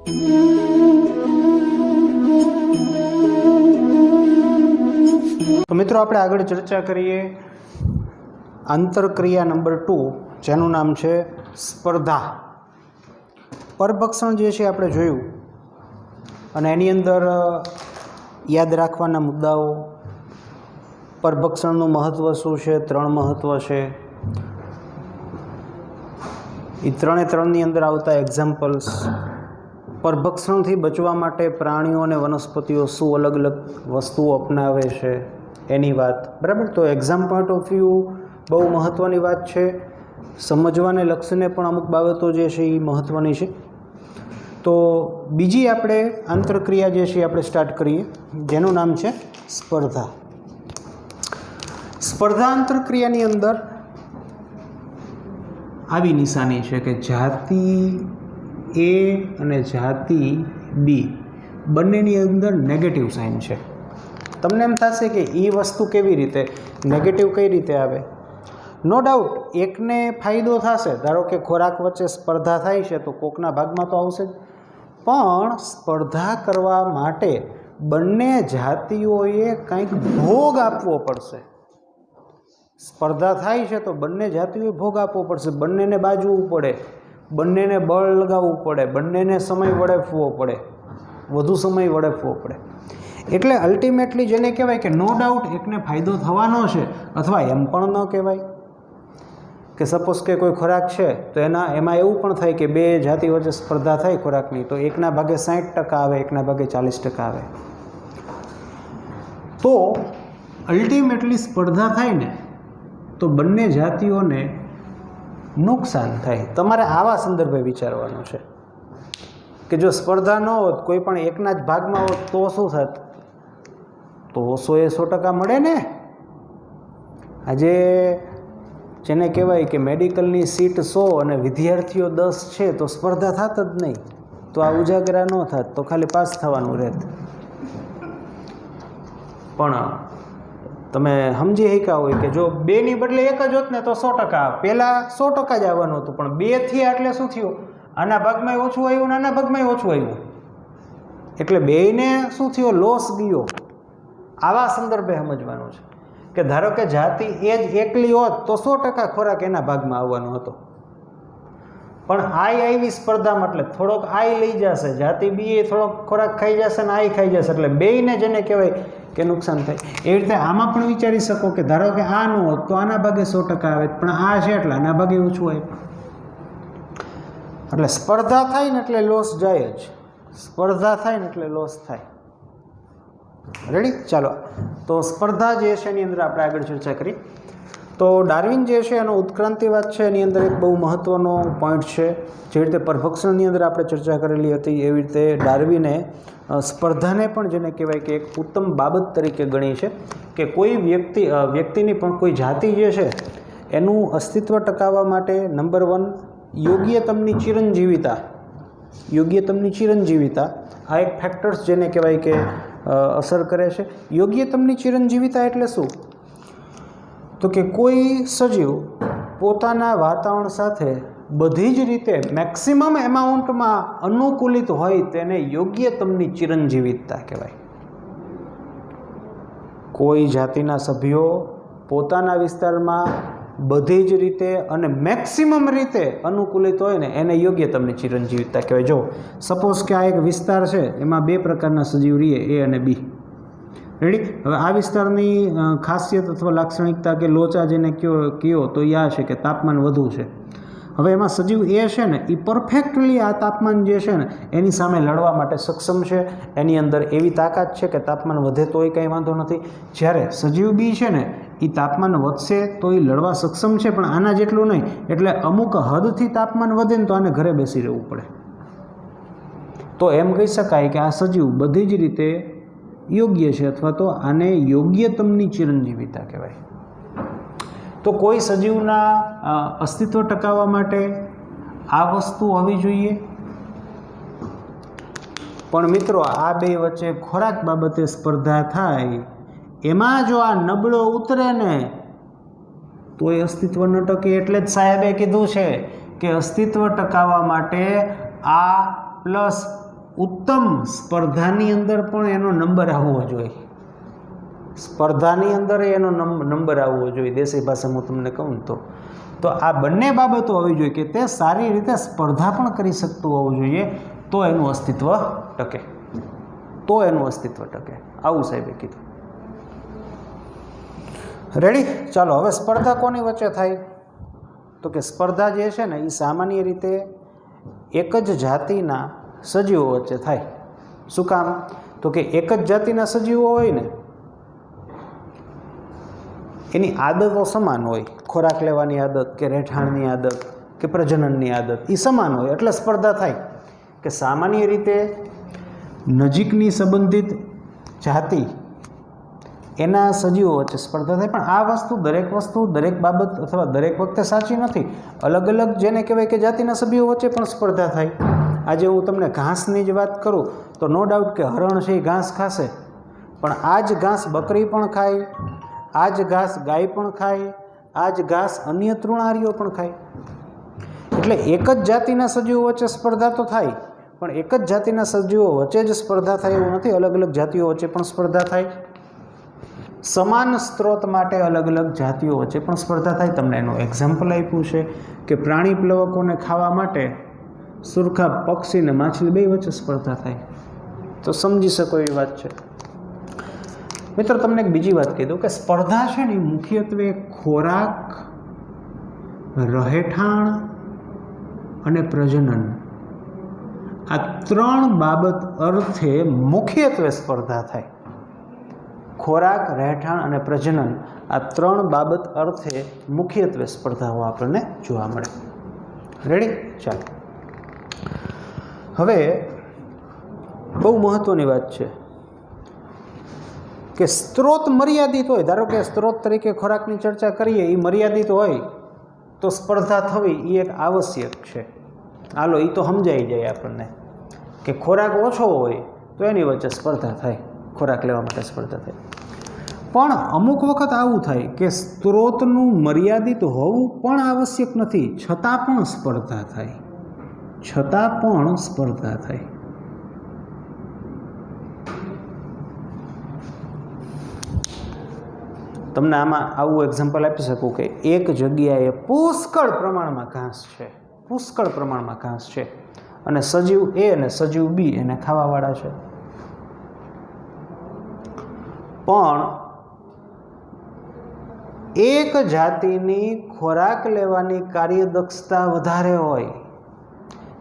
તો મિત્રો આપણે આગળ ચર્ચા કરીએ આંતરક્રિયા નંબર 2, જેનું નામ છે સ્પર્ધા. પરભક્ષણ જે છે આપણે જોયું, અને એની અંદર યાદ રાખવાના મુદ્દાઓ, પરભક્ષણનું મહત્ત્વ શું છે, 3 મહત્ત્વ છે. એ ત્રણની અંદર આવતા એક્ઝામ્પલ્સ, પરભક્ષણથી બચવા માટે પ્રાણીઓ અને વનસ્પતિઓ શું અલગ અલગ વસ્તુઓ અપનાવે છે એની વાત, બરાબર. તો એક્ઝામ પોઈન્ટ ઓફ વ્યૂ બહુ મહત્ત્વની વાત છે. સમજવાને લક્ષીને પણ અમુક બાબતો જે છે એ મહત્ત્વની છે. તો બીજી આપણે આંતરક્રિયા જે છે આપણે સ્ટાર્ટ કરીએ, જેનું નામ છે સ્પર્ધા. સ્પર્ધા આંતરક્રિયાની અંદર આવી નિશાની છે કે જાતિ એ અને જાતિ બી બંનેની અંદર નેગેટિવ સાઇન છે. તમને એમ થશે કે એ વસ્તુ કેવી રીતે નેગેટિવ કઈ રીતે આવે? નો ડાઉટ એકને ફાયદો થશે. ધારો કે ખોરાક વચ્ચે સ્પર્ધા થાય છે તો કોકના ભાગમાં તો આવશે જ, પણ સ્પર્ધા કરવા માટે બંને જાતિઓએ કંઈક ભોગ આપવો પડશે. સ્પર્ધા થાય છે તો બંને જાતિઓએ ભોગ આપવો પડશે, બંનેને બાજવું પડે, બંનેને બળ લગાવવું પડે, બંનેને સમય વેડફવો પડે, વધુ સમય વેડફવો પડે. એટલે અલ્ટિમેટલી જેને કહેવાય કે નો ડાઉટ એકને ફાયદો થવાનો છે, અથવા એમ પણ ન કહેવાય કે સપોઝ કે કોઈ ખોરાક છે તો એમાં એવું પણ થાય કે બે જાતિ વચ્ચે સ્પર્ધા થાય ખોરાકની, તો એકના ભાગે 60% આવે, એકના ભાગે 40% આવે. તો અલ્ટિમેટલી સ્પર્ધા થાય ને તો બંને જાતિઓને નુકસાન થાય. તમારે આવા સંદર્ભે વિચારવાનું છે કે જો સ્પર્ધા ન હોત, કોઈ પણ એકના જ ભાગમાં હોત તો શું થાત? તો 100% મળે ને. આજે જેને કહેવાય કે મેડિકલની સીટ 100 અને વિદ્યાર્થીઓ 10 છે તો સ્પર્ધા થાત જ નહીં. તો આ ઉજાગરા ન થાત, તો ખાલી પાસ થવાનું રહેત. પણ તમે સમજી શક્યા હોય કે જો 2ની બદલે 1 જ હોત ને તો 100% આવે. પહેલાં 100% જ આવવાનું હતું, પણ 2 થયા એટલે શું થયું? આના ભાગમાં ઓછું આવ્યું ને આના ભાગમાં ઓછું આવ્યું, એટલે બેયને શું થયો? લોસ ગયો. આવા સંદર્ભે સમજવાનું છે કે ધારો કે જાતિ એ જ એકલી હોત તો 100% ખોરાક એના ભાગમાં આવવાનો હતો, પણ આઈ આવી સ્પર્ધામાં એટલે થોડોક આઈ લઈ જશે, જાતિ બી એ થોડોક ખોરાક ખાઈ જશે ને આઈ ખાઈ જશે, એટલે બેયને જેને કહેવાય કે નુકસાન થાય. એવી રીતે આમાં પણ વિચારી શકો કે ધારો કે આ ન હોત તો આના ભાગે 100% આવે, પણ આ છે એટલે આના ભાગે ઓછું આવે. એટલે સ્પર્ધા થાય ને એટલે લોસ જાય જ, સ્પર્ધા થાય ને એટલે લોસ થાય. રેડી? ચાલો, તો સ્પર્ધા જે છે એની અંદર આપણે આગળ ચર્ચા કરી. તો ડાર્વિન જે છે એનો ઉત્ક્રાંતિવાદ છે, એની અંદર એક બહુ મહત્ત્વનો પોઈન્ટ છે. જે રીતે પરભક્ષણની અંદર આપણે ચર્ચા કરેલી હતી, એવી રીતે ડાર્વિને સ્પર્ધાને પણ જેને કહેવાય કે એક ઉત્તમ બાબત તરીકે ગણી છે કે કોઈ વ્યક્તિની પણ કોઈ જાતિ જે છે એનું અસ્તિત્વ ટકાવવા માટે નંબર 1 યોગ્યતમની ચિરંજીવિતા આ એક ફેક્ટર્સ જેને કહેવાય કે અસર કરે છે. યોગ્યતમની ચિરંજીવિતા એટલે શું? તો કે કોઈ સજીવ પોતાના વાતાવરણ સાથે બધી જ રીતે મેક્સિમમ એમાઉન્ટમાં અનુકૂલિત હોય તેને યોગ્યતમની ચિરંજીવિતા કહેવાય. કોઈ જાતિના સભ્યો પોતાના વિસ્તારમાં બધી જ રીતે અને મેક્સિમમ રીતે અનુકૂલિત હોય ને એને યોગ્યતમની ચિરંજીવિતા કહેવાય. જો સપોઝ કે આ એક વિસ્તાર છે, એમાં 2 પ્રકારના સજીવ રહીએ, એ અને બી. રેડી? હવે આ વિસ્તારની ખાસિયત અથવા લાક્ષણિકતા કે લોચા જેને કયો તો એ આ છે કે તાપમાન વધુ છે. હવે એમાં સજીવ એ છે ને એ પરફેક્ટલી આ તાપમાન જે છે ને એની સામે લડવા માટે સક્ષમ છે. એની અંદર એવી તાકાત છે કે તાપમાન વધે તોય કંઈ વાંધો નથી. જ્યારે સજીવ બી છે ને એ તાપમાન વધશે તો એ લડવા સક્ષમ છે, પણ આના જેટલું નહીં. એટલે અમુક હદથી તાપમાન વધે ને તો આને ઘરે બેસી રહેવું પડે. તો એમ કહી શકાય કે આ સજીવ બધી જ રીતે યોગ્ય છે, અથવા તો આને યોગ્યતમની ચિરંજીવિતા કહેવાય. તો કોઈ સજીવના અસ્તિત્વ ટકાવવા માટે આ વસ્તુ હોવી જોઈએ. પણ મિત્રો આ બે વચ્ચે ખોરાક બાબતે સ્પર્ધા થાય, એમાં જો આ નબળો ઉતરે ને તો એ અસ્તિત્વ ન ટકે. એટલે જ સાહેબે કીધું છે કે અસ્તિત્વ ટકાવવા માટે આ પ્લસ ઉત્તમ સ્પર્ધાની અંદર પણ એનો નંબર આવવો જોઈએ. સ્પર્ધાની અંદર એનો નંબર આવવો જોઈએ. દેશી ભાષામાં હું તમને કહું તો આ બંને બાબતો હોવી જોઈએ કે તે સારી રીતે સ્પર્ધા પણ કરી શકતું હોવું જોઈએ, તો એનું અસ્તિત્વ ટકે. આવું સાહેબે કીધું. રેડી? ચાલો, હવે સ્પર્ધા કોની વચ્ચે થાય? તો કે સ્પર્ધા જે છે ને એ સામાન્ય રીતે એક જ જાતિના સજીવો વચ્ચે થાય. શું કામ? તો કે એક જ જાતિના સજીવો હોય ને એની આદતો સમાન હોય. ખોરાક લેવાની આદત કે રહેઠાણની આદત કે પ્રજનનની આદત એ સમાન હોય એટલે સ્પર્ધા થાય. કે સામાન્ય રીતે નજીકની સંબંધિત જાતિ એના સજીવો વચ્ચે સ્પર્ધા થાય. પણ આ વસ્તુ દરેક બાબત અથવા દરેક વખતે સાચી નથી. અલગ અલગ જેને કહેવાય કે જાતિના સભ્યો વચ્ચે પણ સ્પર્ધા થાય. આજે હું તમને ઘાસની જ વાત કરું તો નો ડાઉટ કે હરણ છે એ ઘાસ ખાશે, પણ આ જ ઘાસ બકરી પણ ખાય, આ જ ઘાસ ગાય પણ ખાય, આ જ ઘાસ અન્ય તૃણારીઓ પણ ખાય. એટલે એક જ જાતિના સજીવો વચ્ચે સ્પર્ધા તો થાય, પણ એક જ જાતિના સજીવો વચ્ચે જ સ્પર્ધા થાય એવું નથી. અલગ અલગ જાતિઓ વચ્ચે પણ સ્પર્ધા થાય. સમાન સ્ત્રોત માટે અલગ અલગ જાતિઓ વચ્ચે પણ સ્પર્ધા થાય. તમને એનું એક્ઝામ્પલ આપ્યું છે કે પ્રાણી પ્લવકોને ખાવા માટે સુરખા પક્ષી ને માછલી બે વચ્ચે સ્પર્ધા થાય. તો સમજી શકો એવી વાત છે. મિત્રો, તમને એક બીજી વાત કહી દઉં કે સ્પર્ધા છે ને મુખ્યત્વે ખોરાક, રહેઠાણ અને પ્રજનન આ ત્રણ બાબત અર્થે મુખ્યત્વે સ્પર્ધા થાય. ખોરાક, રહેઠાણ અને પ્રજનન આ ત્રણ બાબત અર્થે મુખ્યત્વે સ્પર્ધાઓ આપણને જોવા મળે. રેડી? ચાલો, હવે બહુ મહત્વની વાત છે કે સ્ત્રોત મર્યાદિત હોય. ધારો કે સ્ત્રોત તરીકે ખોરાકની ચર્ચા કરીએ, એ મર્યાદિત હોય તો સ્પર્ધા થવી એ એક આવશ્યક છે. હાલો, એ તો સમજાઈ જાય આપણને કે ખોરાક ઓછો હોય તો એની વચ્ચે સ્પર્ધા થાય, ખોરાક લેવા માટે સ્પર્ધા થાય. પણ અમુક વખત આવું થાય કે સ્ત્રોતનું મર્યાદિત હોવું પણ આવશ્યક નથી, છતાં પણ સ્પર્ધા થાય. તમને આમાં આવું એક્ઝામ્પલ આપી શકું કે એક જગ્યાએ પુષ્કળ પ્રમાણમાં ઘાસ છે અને સજીવ એ અને સજીવ બી એને ખાવાવાળા છે. પણ એક જાતિની ખોરાક લેવાની કાર્યદક્ષતા વધારે હોય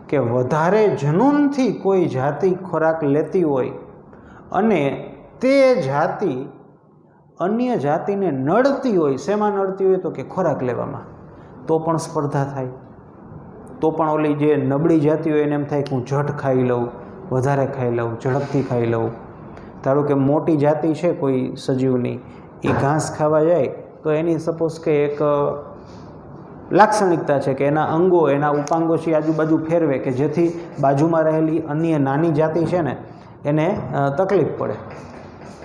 કે વધારે જનૂનથી કોઈ જાતિ ખોરાક લેતી હોય અને તે જાતિ અન્ય જાતિને નડતી હોય. શેમાં નડતી હોય? તો કે ખોરાક લેવામાં. તો પણ સ્પર્ધા થાય. તો પણ ઓલી જે નબળી જાતિ હોય એને એમ થાય કે હું ઝટ ખાઈ લઉં, વધારે ખાઈ લઉં, ઝડપથી ખાઈ લઉં. ધારો કે મોટી જાતિ છે કોઈ સજીવની, એ ઘાસ ખાવા જાય તો એની સપોઝ કે એક લાક્ષણિકતા છે કે એના અંગો, એના ઉપાંગો છે આજુબાજુ ફેરવે કે જેથી બાજુમાં રહેલી અન્ય નાની જાતિ છે ને એને તકલીફ પડે,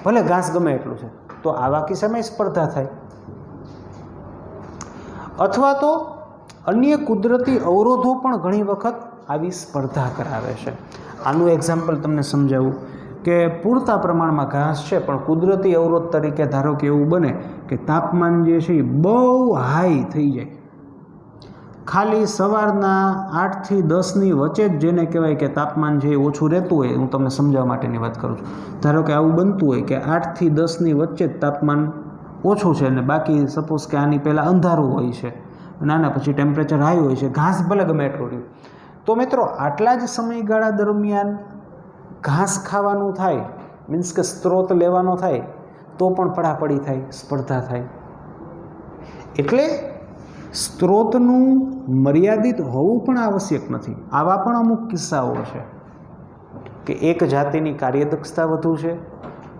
ભલે ઘાસ ગમે એટલું છે. તો આવા કિસ્સામાં સ્પર્ધા થાય. અથવા તો અન્ય કુદરતી અવરોધો પણ ઘણી વખત આવી સ્પર્ધા કરાવે છે. આનું એક્ઝામ્પલ તમને સમજાવું કે પૂરતા પ્રમાણમાં ઘાસ છે પણ કુદરતી અવરોધ તરીકે ધારો કે એવું બને કે તાપમાન જે છે એ બહુ હાઈ થઈ જાય. ખાલી સવારના 8 થી 10ની વચ્ચે જ જેને કહેવાય કે તાપમાન છે એ ઓછું રહેતું હોય. હું તમને સમજાવવા માટેની વાત કરું છું. ધારો કે આવું બનતું હોય કે 8 થી 10ની વચ્ચે જ તાપમાન ઓછું છે અને બાકી સપોઝ કે આની પહેલાં અંધારું હોય છે અને આના પછી ટેમ્પરેચર હાઈ હોય છે. ઘાસ ભલે ગમે એટલું રહ્યું. તો મિત્રો, આટલા જ સમયગાળા દરમિયાન ઘાસ ખાવાનું થાય, મીન્સ કે સ્ત્રોત લેવાનો થાય તો પણ પડાપડી થાય, સ્પર્ધા થાય. એટલે સ્ત્રોતનું મર્યાદિત હોવું પણ આવશ્યક નથી. આવા પણ અમુક કિસ્સાઓ છે કે એક જાતિની કાર્યદક્ષતા વધુ છે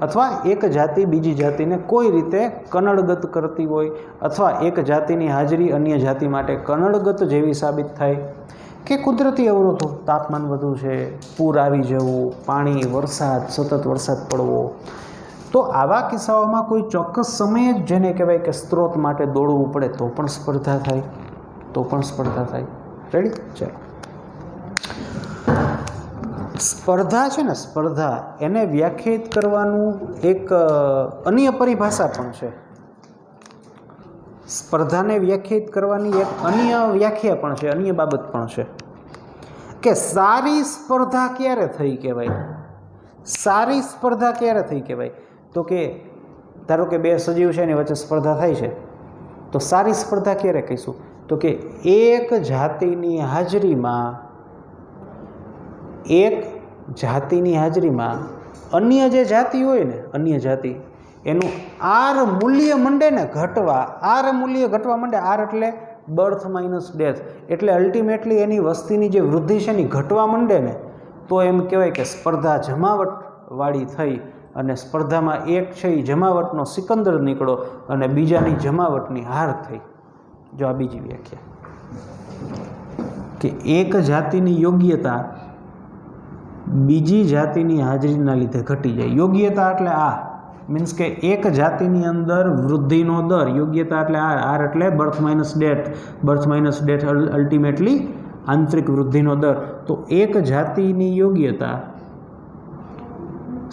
અથવા એક જાતિ બીજી જાતિને કોઈ રીતે કનડગત કરતી હોય અથવા એક જાતિની હાજરી અન્ય જાતિ માટે કનડગત જેવી સાબિત થાય કે કુદરતી અવરોધો, તાપમાન વધુ છે, પૂર આવી જવું, પાણી, વરસાદ, સતત વરસાદ પડવો. તો આવા કિસ્સાઓમાં કોઈ ચોક્કસ સમયે જ જેને કહેવાય કે સ્ત્રોત માટે દોડવું પડે તો પણ સ્પર્ધા થાય. રેડી? ચાલો, સ્પર્ધા છે ને, સ્પર્ધા એને વ્યાખ્યાયિત કરવાનું એક અન્ય પરિભાષા પણ છે. સ્પર્ધાને વ્યાખ્યાયિત કરવાની એક અન્ય વ્યાખ્યા પણ છે, અન્ય બાબત પણ છે કે સારી સ્પર્ધા ક્યારે થઈ કહેવાય. સારી સ્પર્ધા ક્યારે થઈ કહેવાય? તો કે ધારો કે બે સજીવ છે એની વચ્ચે સ્પર્ધા થાય છે, તો સારી સ્પર્ધા ક્યારે કહીશું? તો કે એક જાતિની હાજરીમાં અન્ય જે જાતિ હોય ને, અન્ય જાતિ એનું આર મૂલ્ય મંડે ને ઘટવા, આર મૂલ્ય ઘટવા માંડે. આર એટલે બર્થ માઇનસ ડેથ, એટલે અલ્ટિમેટલી એની વસ્તીની જે વૃદ્ધિ છે એની ઘટવા માંડે ને, તો એમ કહેવાય કે સ્પર્ધા જમાવટવાળી થઈ અને સ્પર્ધામાં એક છે એ જમાવટનો સિકંદર નીકળો અને બીજાની જમાવટની હાર થઈ. જો આ બીજી વ્યાખ્યા કે એક જાતિની યોગ્યતા બીજી જાતિની હાજરીના લીધે ઘટી જાય. યોગ્યતા એટલે આ મીન્સ કે એક જાતિની અંદર વૃદ્ધિનો દર, યોગ્યતા એટલે આર એટલે બર્થ માઇનસ ડેથ અલ્ટિમેટલી આંતરિક વૃદ્ધિનો દર. તો એક જાતિની યોગ્યતા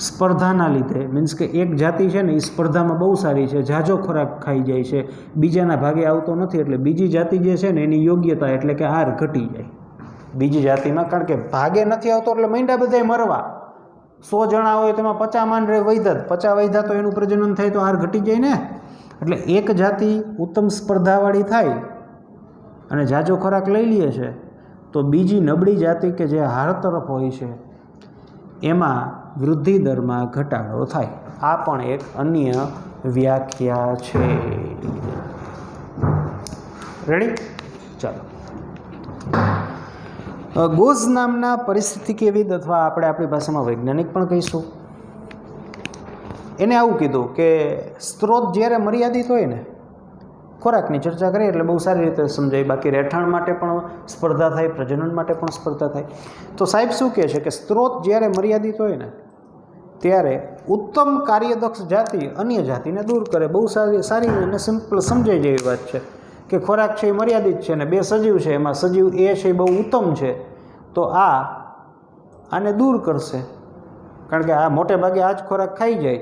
સ્પર્ધાના લીધે મીન્સ કે એક જાતિ છે ને એ સ્પર્ધામાં બહુ સારી છે, ઝાઝો ખોરાક ખાઈ જાય છે, બીજાના ભાગે આવતો નથી, એટલે બીજી જાતિ જે છે ને એની યોગ્યતા એટલે કે આર ઘટી જાય બીજી જાતિમાં. કારણ કે ભાગે નથી આવતો એટલે માંડ્યા બધાય મરવા. 100 જણા હોય તેમાં 50 માંડે વૈધા, 50 વૈધા તો એનું પ્રજનન થાય તો આર ઘટી જાય ને. એટલે એક જાતિ ઉત્તમ સ્પર્ધાવાળી થાય અને ઝાઝો ખોરાક લઈ લે છે, તો બીજી નબળી જાતિ કે જે હાર તરફ હોય છે એમાં વૃદ્ધિ દરમાં ઘટાડો થાય. આ પણ એક અન્ય વ્યાખ્યા છે. રેડી? ચાલો. ગોઝ નામના પરિસ્થિતિકવિદ અથવા આપણે આપણી ભાષામાં વૈજ્ઞાનિક પણ કહીશું, એને આવું કીધું કે સ્ત્રોત જ્યારે મર્યાદિત હોય ને, ખોરાકની ચર્ચા કરીએ એટલે બહુ સારી રીતે સમજાય. બાકી રહેઠાણ માટે પણ સ્પર્ધા થાય, પ્રજનન માટે પણ સ્પર્ધા થાય. તો સાહેબ શું કહે છે કે સ્ત્રોત જ્યારે મર્યાદિત હોય ને ત્યારે ઉત્તમ કાર્યદક્ષ જાતિ અન્ય જાતિને દૂર કરે. બહુ સારી અને સિમ્પલ સમજાઈ જેવી વાત છે કે ખોરાક છે એ મર્યાદિત છે ને બે સજીવ છે, એમાં સજીવ એ છે એ બહુ ઉત્તમ છે, તો આને દૂર કરશે. કારણ કે આ મોટે ભાગે આ જ ખોરાક ખાઈ જાય,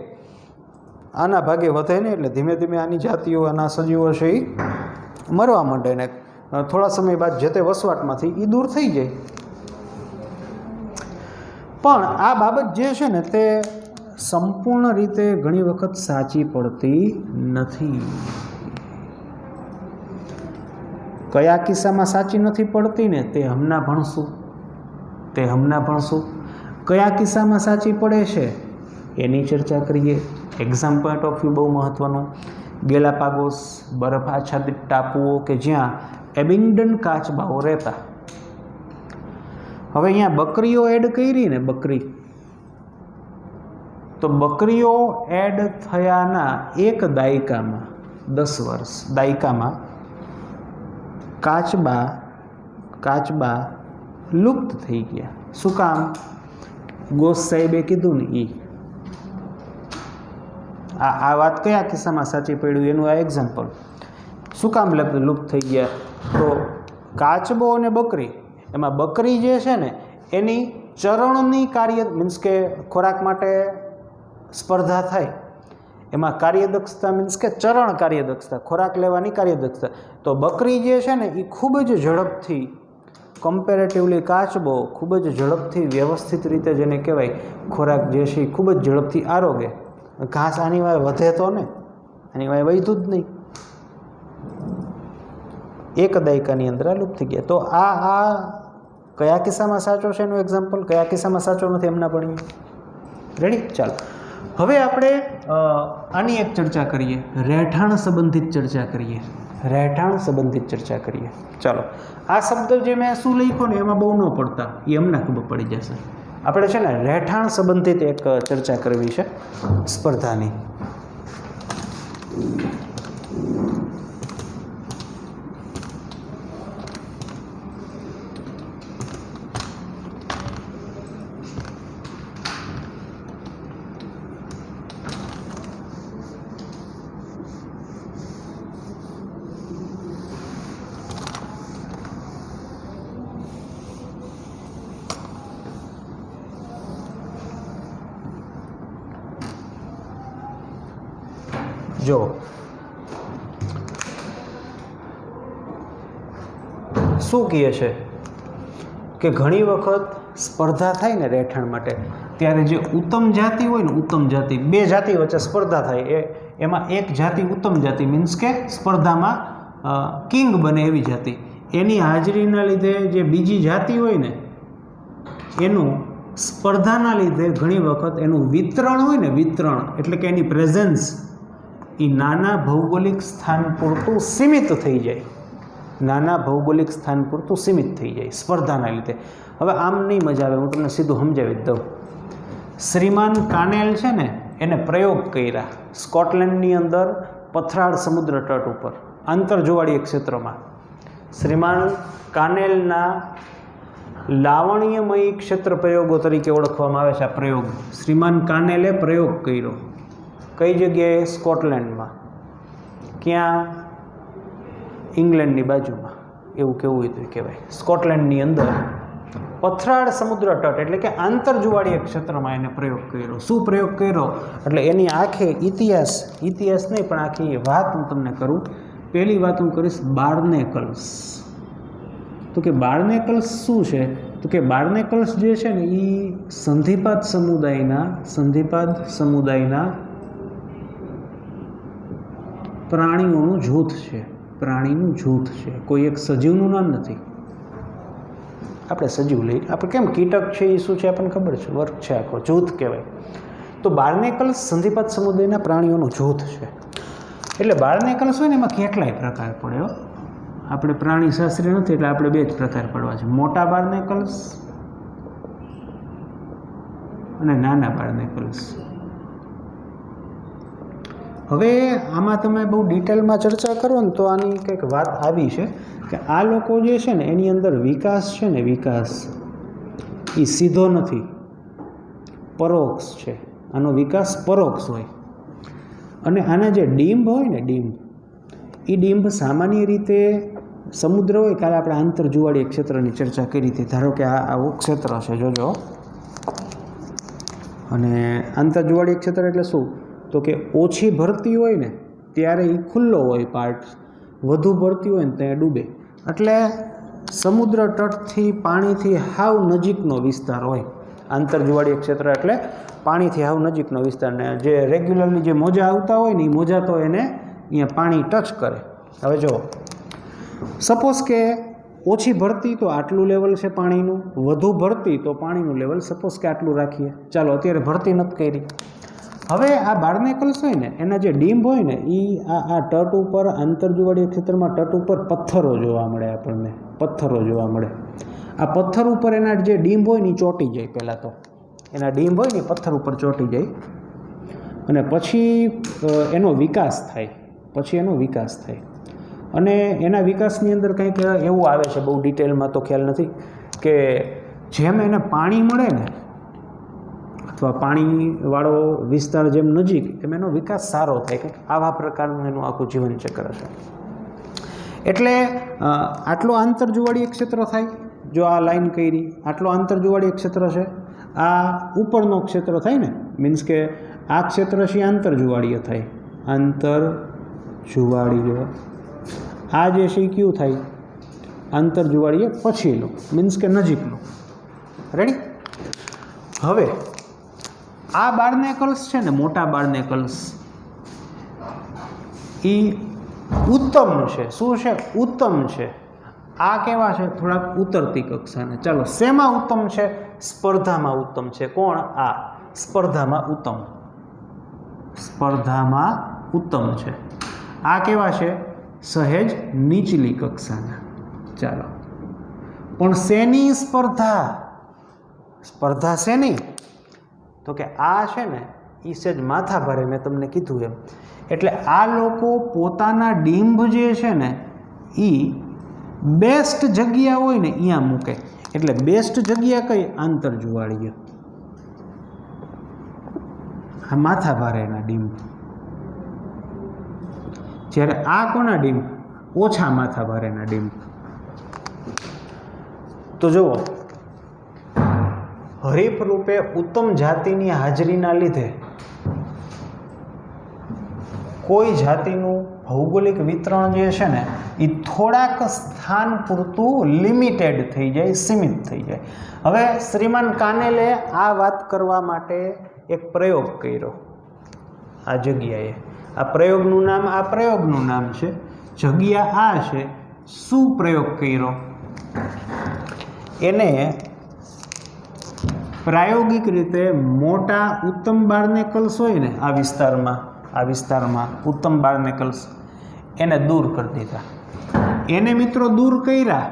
આના ભાગે વધે ને, એટલે ધીમે ધીમે આની જાતિઓ, આના સજીવો છે એ મરવા માંડે ને થોડા સમય બાદ જે તે વસવાટમાંથી એ દૂર થઈ જાય. પણ આ બાબત જે છે ને તે સંપૂર્ણ રીતે ઘણી વખત સાચી પડતી નથી. કયા કિસ્સામાં સાચી નથી પડતી ને તે હમણાં ભણશું. કયા કિસ્સામાં સાચી પડે છે એની ચર્ચા કરીએ. એક્ઝામ પોઈન્ટ ઓફ વ્યૂ બહુ મહત્ત્વનું. ગેલાપાગોસ બરફ આચ્છાદિત ટાપુઓ કે જ્યાં એબિંગડન કાચબાઓ રહેતા. હવે અહીંયા બકરીઓ એડ કરી ને, બકરી, તો બકરીઓ એડ થયાના એક દાયકામાં, 10 વર્ષ દાયકામાં કાચબા લુપ્ત થઈ ગયા. શું કામ? ગોસ સાહેબે કીધું ને એ. આ વાત કયા કિસ્સામાં સાચી પડ્યું એનું આ એક્ઝામ્પલ. શું કામ લુપ્ત થઈ ગયા? તો કાચબો અને બકરી, એમાં બકરી જે છે ને એની ચરણની કાર્ય મીન્સ કે ખોરાક માટે સ્પર્ધા થાય, એમાં કાર્યદક્ષતા મીન્સ કે ચરણ કાર્યદક્ષતા, ખોરાક લેવાની કાર્યદક્ષતા. તો બકરી જે છે ને એ ખૂબ જ ઝડપથી, કમ્પેરેટિવલી કાચબો ખૂબ જ ઝડપથી વ્યવસ્થિત રીતે જેને કહેવાય ખોરાક જે છે એ ખૂબ જ ઝડપથી આરોગે. ઘાસ આની વાય વધે તો ને, આની વાય વધ્યું જ નહીં. એક દાયકાની અંદર આ લુપ્ત થઈ ગયા. તો આ કયા કિસ્સામાં સાચો છે એનું એક્ઝામ્પલ, કયા કિસ્સામાં સાચો નથી એમના ભણીએ. રેડી? ચાલો. હવે આપણે આની એક ચર્ચા કરીએ, રહેઠાણ સંબંધિત ચર્ચા કરીએ. ચાલો. આ શબ્દ જે મેં શું લખ્યો ને એમાં બહુ ન પડતા, એ અમને ખબર પડી જશે. આપણે છે ને રહેઠાણ સંબંધિત એક ચર્ચા કરવી છે સ્પર્ધાની. જો શું કહે છે કે ઘણી વખત સ્પર્ધા થાય ને રહેઠાણ માટે, ત્યારે જે ઉત્તમ જાતિ હોય ને, ઉત્તમ જાતિ, બે જાતિ વચ્ચે સ્પર્ધા થાય, એમાં એક જાતિ ઉત્તમ જાતિ મીન્સ કે સ્પર્ધામાં કિંગ બને એવી જાતિ, એની હાજરીના લીધે જે બીજી જાતિ હોય ને એનું સ્પર્ધાના લીધે ઘણી વખત એનું વિતરણ હોય ને, વિતરણ એટલે કે એની પ્રેઝન્સ એ નાના ભૌગોલિક સ્થાન પૂરતું સીમિત થઈ જાય, નાના ભૌગોલિક સ્થાન પૂરતું સીમિત થઈ જાય સ્પર્ધાના લીધે. હવે આમ નહીં મજા આવે, હું તમને સીધું સમજાવી જ દઉં. શ્રીમાન કાનેલ છે ને એને પ્રયોગ કર્યા સ્કોટલેન્ડની અંદર પથરાળ સમુદ્ર તટ ઉપર આંતરજોવાળીય ક્ષેત્રમાં. શ્રીમાન કાનેલના લાવણ્યમય ક્ષેત્ર પ્રયોગો તરીકે ઓળખવામાં આવે છે આ પ્રયોગ. શ્રીમાન કાનેલે પ્રયોગ કર્યો કઈ જગ્યાએ? સ્કોટલેન્ડમાં. ક્યાં? ઇંગ્લેન્ડની બાજુમાં, એવું કેવું હોય તો કહેવાય. સ્કોટલેન્ડની અંદર પથરાળ સમુદ્ર તટ એટલે કે આંતરજુવાળીય ક્ષેત્રમાં એને પ્રયોગ કર્યો. શું પ્રયોગ કર્યો? એટલે એની આખે ઇતિહાસ નહીં પણ આખી વાત હું તમને કરું. પહેલી વાત હું કરીશ બાર્નેકલ્સ. તો કે બાર્નેકલ્સ શું છે? તો કે બાર્નેકલ્સ જે છે ને એ સંધિપાદ સમુદાયના પ્રાણીઓનું જૂથ છે. પ્રાણીનું જૂથ છે, કોઈ એક સજીવનું નામ નથી. આપણે સજીવ લઈએ, આપણે કેમ કીટક છે એ શું છે આપણને ખબર છે, વર્ગ છે, આખો જૂથ કહેવાય. તો બાર્નેકલ્સ સંધિપાદ સમુદાયના પ્રાણીઓનું જૂથ છે. એટલે બાર્નેકલ્સ હોય ને એમાં કેટલાય પ્રકાર પડ્યો. આપણે પ્રાણીશાસ્ત્રી નથી એટલે આપણે બે જ પ્રકાર પડવા છે, મોટા બાર્નેકલ્સ અને નાના બાર્નેકલ્સ. હવે આમાં તમે બહુ ડિટેલમાં ચર્ચા કરો ને તો આની કંઈક વાત આવી છે કે આ લોકો જે છે ને એની અંદર વિકાસ છે ને, વિકાસ એ સીધો નથી, પરોક્ષ છે. આનો વિકાસ પરોક્ષ હોય. અને આના જે ડીંબ હોય ને, એ ડીંબ સામાન્ય રીતે સમુદ્ર હોય. કાલે આપણે આંતરજુવાળીય ક્ષેત્રની ચર્ચા કરી હતી. ધારો કે આવું ક્ષેત્ર છે, જોજો. અને આંતરજુવાળીય ક્ષેત્ર એટલે શું? તો કે ઓછી ભરતી હોય ને ત્યારે એ ખુલ્લો હોય પાર્ટ, વધુ ભરતી હોય ને ત્યાં ડૂબે. એટલે સમુદ્ર તટથી પાણીથી હાવ નજીકનો વિસ્તાર હોય આંતરજુવાળીય ક્ષેત્ર, એટલે પાણીથી હાવ નજીકનો વિસ્તાર. ને જે રેગ્યુલરલી જે મોજા આવતા હોય ને એ મોજા તો એને અહીંયા પાણી ટચ કરે. હવે જો સપોઝ કે ઓછી ભરતી તો આટલું લેવલ છે પાણીનું, વધુ ભરતી તો પાણીનું લેવલ સપોઝ કે આટલું રાખીએ. ચાલો અત્યારે ભરતી નથી કરી. હવે આ બાર્નેકલ્સ હોય ને એના જે ડીંબ હોય ને એ આ તટ ઉપર, આંતરજુવાળીય ક્ષેત્રમાં તટ ઉપર પથ્થરો જોવા મળે આપણને, પથ્થરો જોવા મળે. આ પથ્થર ઉપર એના જે ડીંબ હોય ને એ ચોંટી જાય. પહેલાં તો એના ડીંબ હોય ને પથ્થર ઉપર ચોંટી જાય અને પછી એનો વિકાસ થાય. અને એના વિકાસની અંદર કંઈક એવું આવે છે, બહુ ડિટેલમાં તો ખ્યાલ નથી, કે જેમ એને પાણી મળે ને અથવા પાણીવાળો વિસ્તાર જેમ નજીક, એમ એનો વિકાસ સારો થાય. કંઈક આવા પ્રકારનું એનું આખું જીવન ચક્ર છે. એટલે આટલો આંતરજુવાળીય ક્ષેત્ર થાય. જો આ લાઈન કરી, આટલો આંતરજુવાળીય ક્ષેત્ર છે. આ ઉપરનો ક્ષેત્ર થાય ને, મીન્સ કે આ ક્ષેત્ર છે આંતરજુવાળીય થાય, આંતરજુવાળીય. આ જે છે એ કયું થાય? આંતરજુવાળીય પછીનું, મીન્સ કે નજીકનું. રેડી? હવે આ બાર્નેકલ્સ છે ને, મોટા બાર્નેકલ્સ, એ ઉત્તમ છે. શું છે? ઉત્તમ છે. આ કેવા છે? થોડાક ઉતરતી કક્ષાના. ચાલો, શેમાં ઉત્તમ છે? સ્પર્ધામાં ઉત્તમ છે. કોણ? આ સ્પર્ધામાં ઉત્તમ છે. આ કેવા છે? સહેજ નીચલી કક્ષાના. ચાલો, પણ શેની સ્પર્ધા શેની? તો કે આ છે ને એ સહેજ માથા ભારે, મેં તમને કીધું એમ. એટલે આ લોકો પોતાના ડીંબ જે છે ને એ બેસ્ટ જગ્યા હોય ને અહીંયા મૂકે. એટલે બેસ્ટ જગ્યા કઈ? આંતરજુવાળીય. આ માથા ભારેના ડીંબ. જ્યારે આ કોના ડીંબ? ઓછા માથા ભારેના ડીંબ. તો જુઓ, હરીફ રૂપે ઉત્તમ જાતિની હાજરીના લીધે કોઈ જાતિનું ભૌગોલિક વિતરણ જે છે ને એ થોડાક સ્થાન પૂરતું લિમિટેડ થઈ જાય, સીમિત થઈ જાય. હવે શ્રીમાન કાનેલે આ વાત કરવા માટે એક પ્રયોગ કર્યો આ જગ્યાએ. આ પ્રયોગનું નામ છે, જગ્યા આ છે. શું પ્રયોગ કર્યો? એને પ્રાયોગિક રીતે મોટા ઉત્તમ બાર્નેકલ્સ હોય ને આ વિસ્તારમાં ઉત્તમ બાર્નેકલ્સ એને દૂર કરી દીધા. એને મિત્રો દૂર કર્યા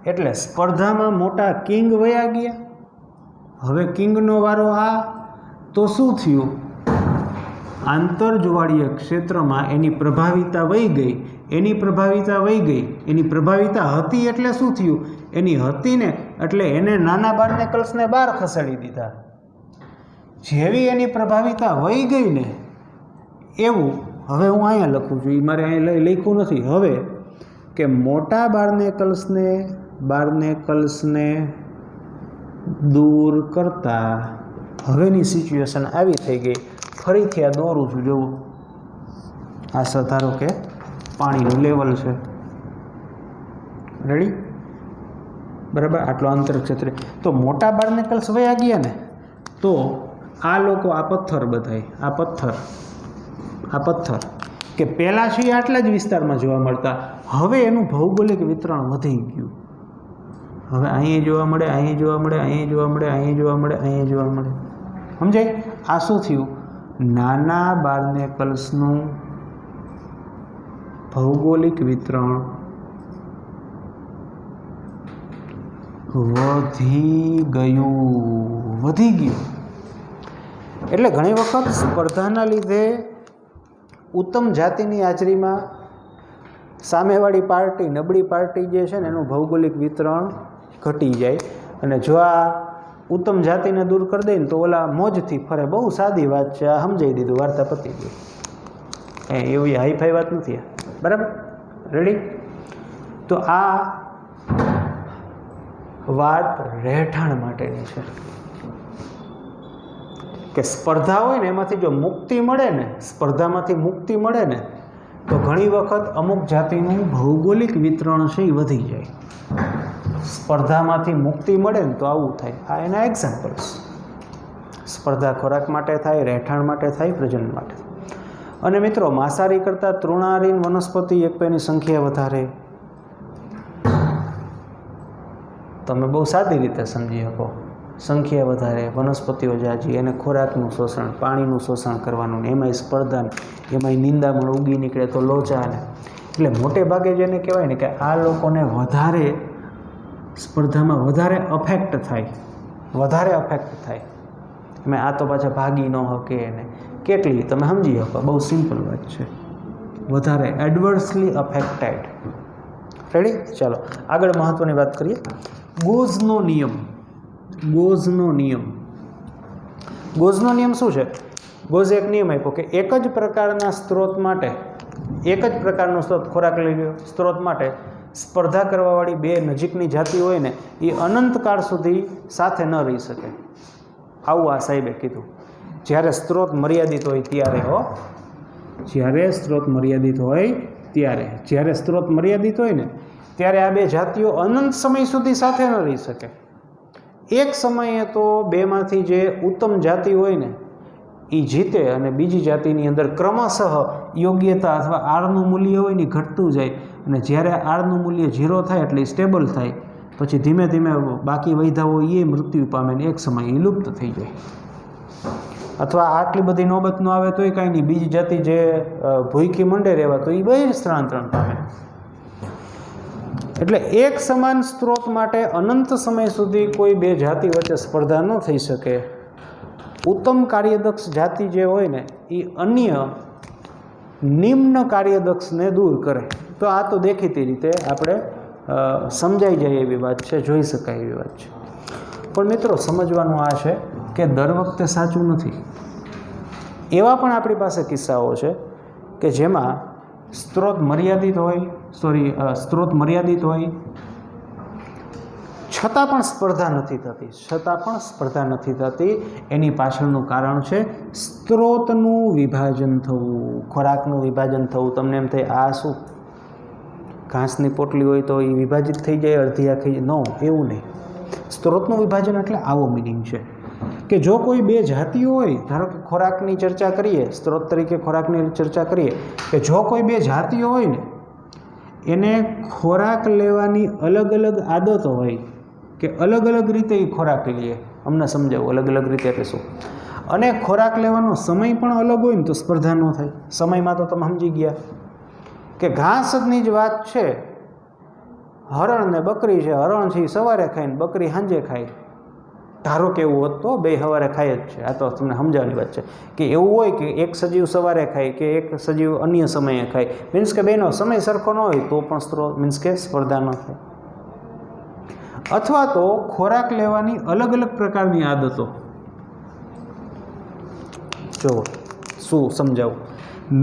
એટલે સ્પર્ધામાં મોટા કિંગ વયા ગયા. હવે કિંગનો વારો આ, તો શું થયું? આંતરજુવાળીય ક્ષેત્રમાં એની પ્રભાવિતા વહી ગઈ. એની પ્રભાવિતા હતી એટલે શું થયું? એની હતી ને એટલે એને નાના બાર્નેકલ્સને બહાર ખસેડી દીધા. જેવી એની પ્રભાવિતા વહી ગઈ ને એવું હવે હું અહીંયા લખું છું, એ મારે અહીંયા લખ્યું નથી. હવે કે મોટા બાર્નેકલ્સને દૂર કરતા હવેની સિચ્યુએશન આવી થઈ ગઈ. ફરીથી આ દોરું છું, જોવું આ ધારો કે પાણીનું લેવલ છે, રેડી, બરાબર, આટલો આંતરક્ષેત્ર. તો મોટા બાર્નેકલ્સ વયા ગયા ને, તો આ લોકો આ પથ્થર કે પહેલાં છે આટલા જ વિસ્તારમાં જોવા મળતા, હવે એનું ભૌગોલિક વિતરણ વધી ગયું. હવે અહીં જોવા મળે, અહીં જોવા મળે, અહીં જોવા મળે, અહીં જોવા મળે, અહીં જોવા મળે. સમજાય? આ શું થયું? નાના બાર્નેકલ્સનું ભૌગોલિક વિતરણ વધી ગયું. એટલે ઘણી વખત સ્પર્ધાના લીધે ઉત્તમ જાતિની હાજરીમાં સામેવાળી પાર્ટી, નબળી પાર્ટી જે છે ને એનું ભૌગોલિક વિતરણ ઘટી જાય. અને જો આ ઉત્તમ જાતિને દૂર કરી દે ને તો ઓલા મોજથી ફરે. બહુ સાદી વાત છે, આ સમજાવી દીધું, વાર્તા પતી ગઈ. એવી હાઈફાઈ વાત નથી આ, બરાબર, રેડી. તો આ વાત રહેઠાણ માટેની છે કે સ્પર્ધા હોય ને એમાંથી જો સ્પર્ધામાંથી મુક્તિ મળે ને તો ઘણી વખત અમુક જાતિનું ભૌગોલિક વિતરણ છે એ વધી જાય. સ્પર્ધામાંથી મુક્તિ મળે ને તો આવું થાય. આ એના એક્ઝામ્પલ્સ. સ્પર્ધા ખોરાક માટે થાય, રહેઠાણ માટે થાય, પ્રજનન માટે. અને મિત્રો, માંસાહારી કરતાં તૃણાહારી વનસ્પતિ એક પેની સંખ્યા વધારે. તમે બહુ સાદી રીતે સમજી શકો. સંખ્યા વધારે, વનસ્પતિઓ જાજી, એને ખોરાકનું શોષણ, પાણીનું શોષણ કરવાનું, ને એમાંય સ્પર્ધા, એમાંય નિંદામણ ઉગી નીકળે તો લોચા ને. એટલે મોટે ભાગે જેને કહેવાય ને કે આ લોકોને વધારે સ્પર્ધામાં વધારે અફેક્ટ થાય. એમાં આ તો પાછા ભાગી ન શકે એને કેટલી, તમે સમજી શકો. બહુ સિમ્પલ વાત છે. વધારે એડવર્સલી અફેક્ટેડ. રેડી? ચાલો આગળ મહત્ત્વની વાત કરીએ. ગોઝનો નિયમ શું છે? ગોઝે એક નિયમ આપ્યો કે એક જ પ્રકારના સ્ત્રોત માટે, એક જ પ્રકારનો ખોરાક લઈ લ્યો સ્ત્રોત માટે, સ્પર્ધા કરવાવાળી બે નજીકની જાતિ હોય ને એ અનંતકાળ સુધી સાથે ન રહી શકે. આવું આ સાહેબે કીધું. જ્યારે સ્ત્રોત મર્યાદિત હોય ત્યારે જ્યારે સ્ત્રોત મર્યાદિત હોય ને ત્યારે આ બે જાતિઓ અનંત સમય સુધી સાથે ન રહી શકે. એક સમયે તો બેમાંથી જે ઉત્તમ જાતિ હોય ને એ જીતે અને બીજી જાતિની અંદર ક્રમશઃ યોગ્યતા અથવા આરનું મૂલ્ય હોય ને ઘટતું જાય. અને જ્યારે આરનું મૂલ્ય 0 થાય એટલે સ્ટેબલ થાય, પછી ધીમે ધીમે બાકી વૈધા હોય એ મૃત્યુ પામે ને એક સમય એ લુપ્ત થઈ જાય. અથવા આટલી બધી નોબત ન આવે તોય કાંઈ નહીં, બીજી જાતિ જે ભૂખી મંડે રહેવા તો એ બહાર સ્થળાંતરણ પામે. એટલે એક સમાન સ્ત્રોત માટે અનંત સમય સુધી કોઈ બે જાતિ વચ્ચે સ્પર્ધા ન થઈ શકે. ઉત્તમ કાર્યદક્ષ જાતિ જે હોય ને એ અન્ય નિમ્ન કાર્યદક્ષને દૂર કરે. તો આ તો દેખીતી રીતે આપણે સમજાઈ જાય એવી વાત છે, જોઈ શકાય એવી વાત છે. પણ મિત્રો, સમજવાનું આ છે કે દર વખતે સાચું નથી. એવા પણ આપણી પાસે કિસ્સાઓ છે કે જેમાં સ્ત્રોત મર્યાદિત હોય, 6 છતાં પણ સ્પર્ધા નથી થતી એની પાછળનું કારણ છે સ્ત્રોતનું વિભાજન થવું, ખોરાકનું વિભાજન થવું. તમને એમ થાય આ શું ઘાસની પોટલી હોય તો એ વિભાજિત થઈ જાય અડધી આખી? નો, એવું નહીં. સ્ત્રોતનું વિભાજન એટલે આવો મિનિંગ છે કે જો કોઈ બે જાતિઓ હોય, ધારો કે ખોરાકની ચર્ચા કરીએ, સ્ત્રોત તરીકે ખોરાકની ચર્ચા કરીએ કે જો કોઈ બે જાતિઓ હોય ને એને ખોરાક લેવાની અલગ અલગ આદતો હોય કે અલગ અલગ રીતે એ ખોરાક લઈએ. અમને સમજાવું અલગ અલગ રીતે એટલે શું. અને ખોરાક લેવાનો સમય પણ અલગ હોય ને તો સ્પર્ધા ન થાય. સમયમાં તો તમે સમજી ગયા કે ઘાસની જ વાત છે. હરણ ને બકરી છે, હરણ છે એ સવારે ખાય ને બકરી સાંજે ખાય. ધારો કે એવું હોત તો બે સવારે ખાય જ છે. આ તો તમને સમજાવવાની વાત છે કે એવું હોય કે એક સજીવ સવારે ખાય કે એક સજીવ અન્ય સમયે ખાય, મીન્સ કે બેનો સમય સરખો ન હોય તો પણ સ્ત્રોત મીન્સ કે સ્પર્ધા ન થાય. અથવા તો ખોરાક લેવાની અલગ અલગ પ્રકારની આદતો. જો શું સમજાવું.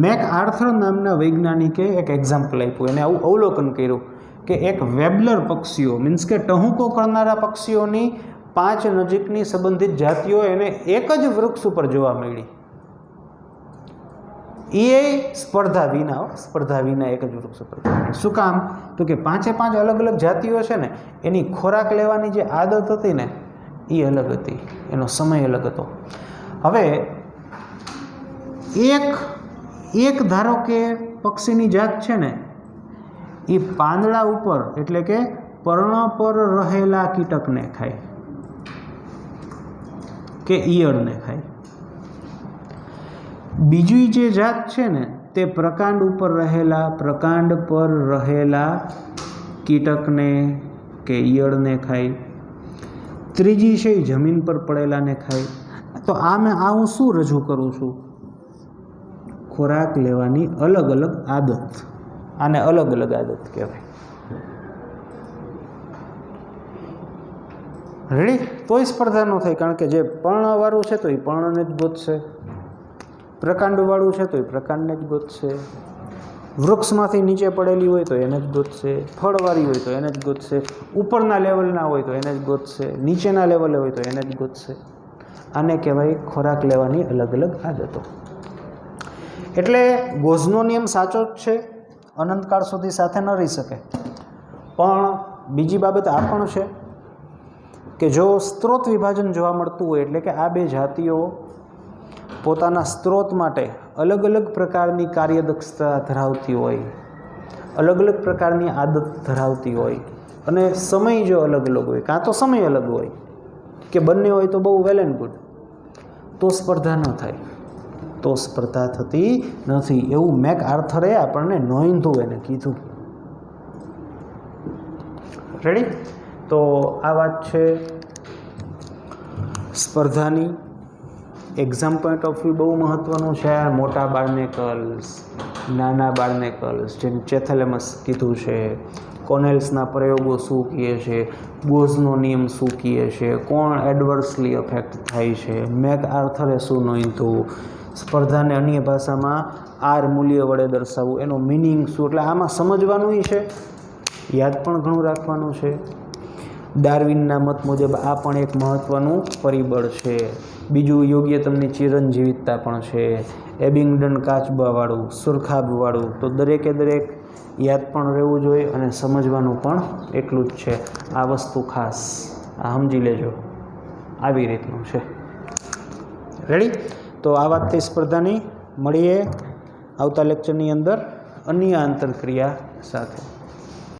મેક આર્થર નામના વૈજ્ઞાનિકે એક એક્ઝામ્પલ આપ્યું, એને આવું અવલોકન કર્યું કે એક વેબલર પક્ષીઓ મીન્સ કે ટહુકો કરનારા પક્ષીઓની 5 નજીકની સંબંધિત જાતિઓ એને એક જ વૃક્ષ ઉપર જોવા મળી. એ સ્પર્ધા વિના એક જ વૃક્ષ ઉપર. શું કામ? તો કે 5 અલગ અલગ જાતિઓ છે ને એની ખોરાક લેવાની જે આદત હતી ને એ અલગ હતી, એનો સમય અલગ હતો. હવે એક ધારો કે પક્ષીની જાત છે ને એ પાંદડા ઉપર એટલે કે પર્ણ પર રહેલા કીટકને ખાય કે ઈયળને ખાય. બીજી જે જાત છે ને તે પ્રકાંડ પર રહેલા કીટકને કે ઈયળને ખાય. ત્રીજી છે એ જમીન પર પડેલાને ખાય. તો હું શું રજૂ કરું છું? ખોરાક લેવાની અલગ અલગ આદત. આને અલગ અલગ આદત કહેવાય. રેડી? તોય સ્પર્ધા ન થાય, કારણ કે જે પર્ણવાળું છે તો એ પર્ણને જ ગોતશે, પ્રકાંડવાળું છે તો એ પ્રકાંડને જ ગોતશે, વૃક્ષમાંથી નીચે પડેલી હોય તો એને જ ગોતશે, ફળવાળી હોય તો એને જ ગોતશે, ઉપરના લેવલના હોય તો એને જ ગોતશે, નીચેના લેવલે હોય તો એને જ ગોતશે. આને કહેવાય ખોરાક લેવાની અલગ અલગ આદતો. એટલે ગોઝનો નિયમ સાચો જ છે, અનંતકાળ સુધી સાથે ન રહી શકે. પણ બીજી બાબત આ પણ છે કે જો સ્ત્રોત વિભાજન જોવા મળતું હોય એટલે કે આ બે જાતિઓ પોતાના સ્ત્રોત માટે અલગ અલગ પ્રકારની કાર્યદક્ષતા ધરાવતી હોય, અલગ અલગ પ્રકારની આદત ધરાવતી હોય અને સમય જો અલગ અલગ હોય, કાં તો સમય અલગ હોય કે બંને હોય તો બહુ વેલ એન્ડ ગુડ, તો સ્પર્ધા ન થાય, તો સ્પર્ધા થતી નથી. એવું મેક આર્થરે આપણને નોંધ્યું, એને કીધું. રેડી? તો આ વાત છે સ્પર્ધાની. એક્ઝામ પોઈન્ટ ઓફ વ્યૂ બહુ મહત્ત્વનું છે. મોટા બાર્નેકલ્સ, નાના બાર્નેકલ્સ, જેને ચેથેલેમસ કીધું છે, કોનેલ્સના પ્રયોગો શું કહે છે, ગોઝનો નિયમ શું કહે છે, કોણ એડવર્સલી અફેક્ટ થાય છે, મેક આર્થરે શું નોંધ્યું, સ્પર્ધાને અન્ય ભાષામાં આર મૂલ્ય વડે દર્શાવવું, એનો મિનિંગ શું. એટલે આમાં સમજવાનું છે, યાદ પણ ઘણું રાખવાનું છે. ડાર્વિનના મત મુજબ આ પણ એક મહત્ત્વનું પરિબળ છે. બીજું યોગ્યતમની ચિરંજીવિતતા પણ છે. એબિંગડન કાચબાવાળું, સુરખાબવાળું, તો દરેકે દરેક યાદ પણ રહેવું જોઈએ અને સમજવાનું પણ એટલું જ છે. આ વસ્તુ ખાસ આ સમજી લેજો, આવી રીતનું છે. રેડી? તો આ વાત થઈ સ્પર્ધાની. મળીએ આવતા લેક્ચરની અંદર અન્ય આંતરક્રિયા સાથે.